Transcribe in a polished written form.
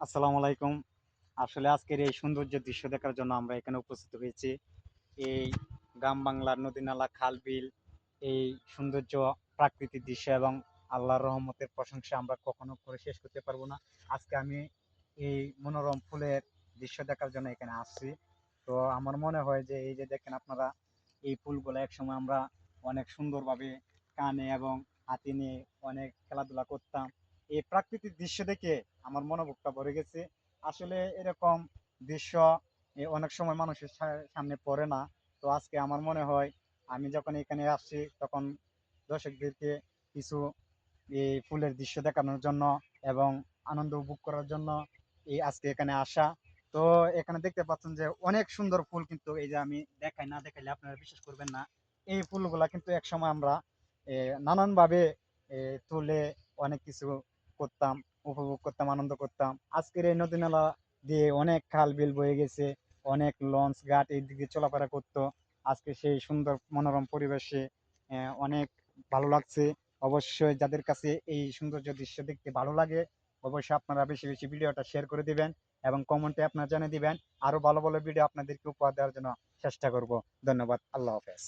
আসসালামু আলাইকুম। আসলে আজকের এই সৌন্দর্য দৃশ্য দেখার জন্য আমরা এখানে উপস্থিত হয়েছি। এই গ্রাম বাংলার নদী নালা খাল বিল, এই সৌন্দর্য প্রাকৃতিক দৃশ্য এবং আল্লাহর রহমতের প্রশংসা আমরা কখনো করে শেষ করতে পারবো না। আজকে আমি এই মনোরম ফুলের দৃশ্য দেখার জন্য এখানে আসছি। তো আমার মনে হয় যে এই যে দেখেন আপনারা, এই ফুলগুলো একসময় আমরা অনেক সুন্দরভাবে কানে এবং হাতে নিয়ে অনেক খেলাধুলা করতাম। এই প্রাকৃতিক দৃশ্য দেখে আমার মনোবুকটা ভরে গেছে। আসলে এরকম দৃশ্য অনেক সময় মানুষের সামনে পড়ে না। তো আজকে আমার মনে হয় আমি যখন এখানে আসছি তখন দর্শকদেরকে কিছু এই ফুলের দৃশ্য দেখানোর জন্য এবং আনন্দ উপভোগ করার জন্য এই আজকে এখানে আসা। তো এখানে দেখতে পাচ্ছেন যে অনেক সুন্দর ফুল, কিন্তু এই যে আমি দেখাই না দেখাইলে আপনারা বিশ্বাস করবেন না। এই ফুলগুলা কিন্তু একসময় আমরা নানান ভাবে তুলে অনেক কিছু করতাম, উপভোগ করতাম, আনন্দ করতাম। আজকের এই নদী নালা দিয়ে অনেক খাল বিল বয়ে গেছে, অনেক লঞ্চ ঘাট এই দিকে চলাফেরা করতো। আজকে সেই সুন্দর মনোরম পরিবেশে অনেক ভালো লাগছে। অবশ্যই যাদের কাছে এই সৌন্দর্য দৃশ্য দেখতে ভালো লাগে, অবশ্যই আপনারা বেশি বেশি ভিডিওটা শেয়ার করে দিবেন এবং কমেন্টে আপনারা জানিয়ে দিবেন। আরো ভালো ভালো ভিডিও আপনাদেরকে উপহার দেওয়ার জন্য চেষ্টা করব। ধন্যবাদ। আল্লাহ হাফেজ।